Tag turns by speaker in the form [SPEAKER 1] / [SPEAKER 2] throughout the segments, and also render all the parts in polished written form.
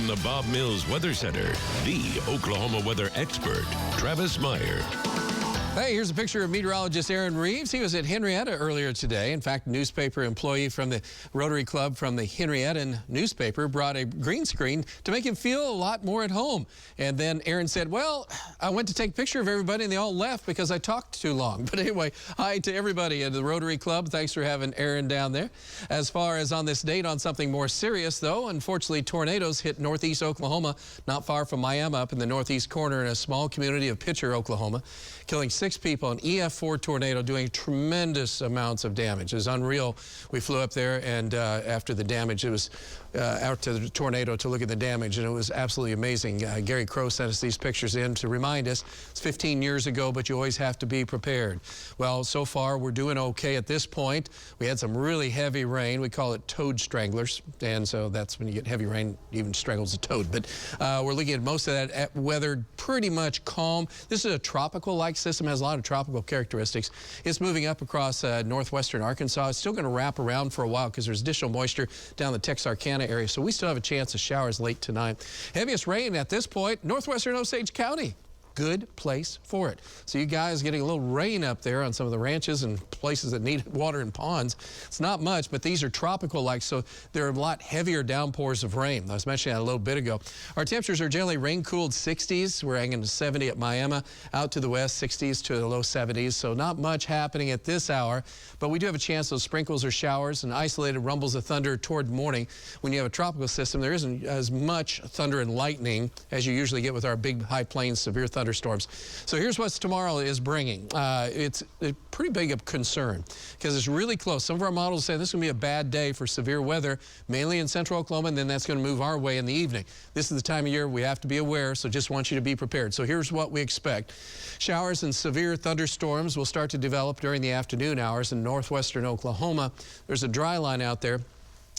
[SPEAKER 1] From the Bob Mills Weather Center, the Oklahoma weather expert, Travis Meyer.
[SPEAKER 2] Hey, here's a picture of meteorologist Aaron Reeves. He was at Henrietta earlier today. In fact, newspaper employee from the Rotary Club from the Henrietta newspaper brought a green screen to make him feel a lot more at home. And then Aaron said, well, I went to take a picture of everybody and they all left because I talked too long. But anyway, hi to everybody at the Rotary Club. Thanks for having Aaron down there. As far as on this date on something more serious, though, unfortunately, tornadoes hit northeast Oklahoma, not far from Miami, up in the northeast corner in a small community of Pitcher, Oklahoma, killing 6 people. An EF4 tornado doing tremendous amounts of damage. It was unreal. We flew up there, and after the damage, it was out to the tornado to look at the damage, and it was absolutely amazing. Gary Crow sent us these pictures in to remind us it's 15 years ago, but you always have to be prepared. Well, so far, we're doing okay at this point. We had some really heavy rain. We call it toad stranglers, and so that's when you get heavy rain, even strangles a toad. But we're looking at most of that weather pretty much calm. This is a tropical-like system, has a lot of tropical characteristics. It's moving up across northwestern Arkansas. It's still going to wrap around for a while because there's additional moisture down the Texarkana area, so we still have a chance of showers late tonight. Heaviest rain at this point, northwestern Osage County. Good place for it. So you guys getting a little rain up there on some of the ranches and places that need water and ponds. It's not much, but these are tropical-like, so there are a lot heavier downpours of rain. I was mentioning that a little bit ago. Our temperatures are generally rain-cooled 60s. We're hanging to 70 at Miami. Out to the west, 60s to the low 70s. So not much happening at this hour, but we do have a chance of sprinkles or showers and isolated rumbles of thunder toward morning. When you have a tropical system, there isn't as much thunder and lightning as you usually get with our big high plains severe thunderstorms. So here's what tomorrow is bringing. It's a pretty big of concern because it's really close. Some of our models say this is going to be a bad day for severe weather, mainly in central Oklahoma, and then that's going to move our way in the evening. This is the time of year we have to be aware, so just want you to be prepared. So here's what we expect. Showers and severe thunderstorms will start to develop during the afternoon hours in northwestern Oklahoma. There's a dry line out there.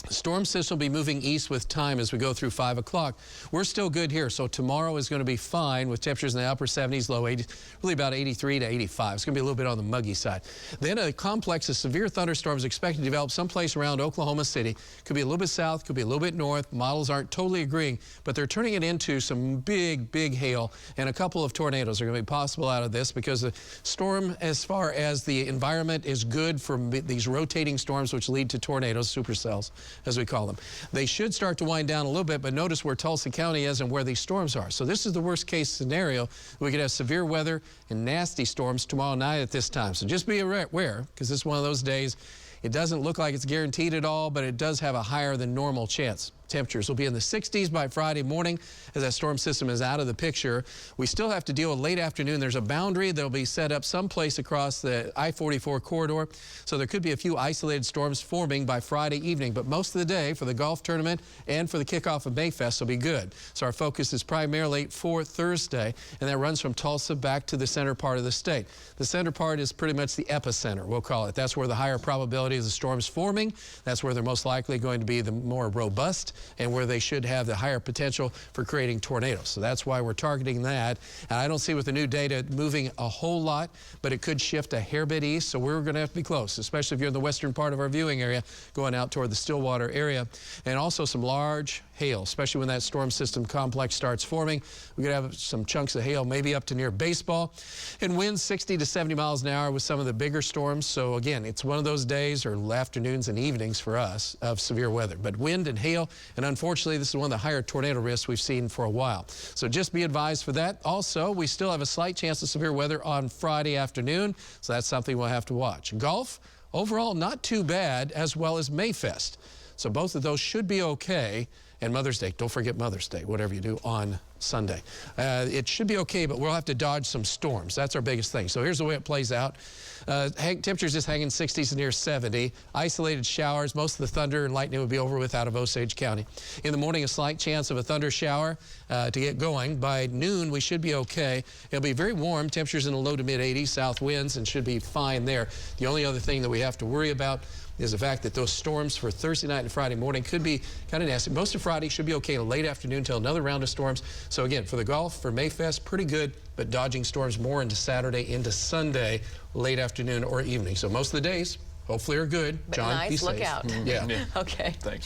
[SPEAKER 2] The storm system will be moving east with time as we go through 5 o'clock. We're still good here, so tomorrow is going to be fine with temperatures in the upper 70s, low 80s, really about 83 to 85. It's going to be a little bit on the muggy side. Then a complex of severe thunderstorms expected to develop someplace around Oklahoma City. Could be a little bit south, could be a little bit north. Models aren't totally agreeing, but they're turning it into some big, big hail, and a couple of tornadoes are going to be possible out of this because the storm, as far as the environment, is good for these rotating storms which lead to tornadoes, supercells, as we call them. They should start to wind down a little bit, but notice where Tulsa County is and where these storms are. So this is the worst case scenario. We could have severe weather and nasty storms tomorrow night at this time. So just be aware, because this is one of those days. It doesn't look like it's guaranteed at all, but it does have a higher than normal chance. Temperatures will be in the 60s by Friday morning as that storm system is out of the picture. We still have to deal with late afternoon. There's a boundary that will be set up someplace across the I-44 corridor, so there could be a few isolated storms forming by Friday evening, but most of the day for the golf tournament and for the kickoff of Mayfest will be good. So our focus is primarily for Thursday, and that runs from Tulsa back to the center part of the state. The center part is pretty much the epicenter, we'll call it. That's where the higher probability of the storms forming. That's where they're most likely going to be the more robust, and where they should have the higher potential for creating tornadoes. So that's why we're targeting that. And I don't see with the new data moving a whole lot, but it could shift a hair bit east, so we're going to have to be close, especially if you're in the western part of our viewing area, going out toward the Stillwater area. And also some large hail, especially when that storm system complex starts forming. We're going to have some chunks of hail, maybe up to near baseball. And winds 60 to 70 miles an hour with some of the bigger storms. So again, it's one of those days or afternoons and evenings for us of severe weather. But wind and hail, and unfortunately, this is one of the higher tornado risks we've seen for a while. So just be advised for that. Also, we still have a slight chance of severe weather on Friday afternoon, so that's something we'll have to watch. Golf, overall, not too bad, as well as Mayfest. So both of those should be okay. And Mother's Day, don't forget Mother's Day, whatever you do on Sunday. It should be okay, but we'll have to dodge some storms. That's our biggest thing. So here's the way it plays out. Temperatures just hanging 60s to near 70. Isolated showers. Most of the thunder and lightning will be over with out of Osage County. In the morning, a slight chance of a thunder shower to get going. By noon, we should be okay. It'll be very warm. Temperatures in the low to mid 80s, south winds, and should be fine there. The only other thing that we have to worry about is the fact that those storms for Thursday night and Friday morning could be kind of nasty. Most of Friday should be okay. Late afternoon till another round of storms. So again, for the golf, for Mayfest, pretty good, but dodging storms more into Saturday, into Sunday, late afternoon or evening. So most of the days, hopefully, are good.
[SPEAKER 3] But
[SPEAKER 2] John,
[SPEAKER 3] nice,
[SPEAKER 2] be safe.
[SPEAKER 3] look out.
[SPEAKER 2] Yeah.
[SPEAKER 3] Okay.
[SPEAKER 4] Thanks.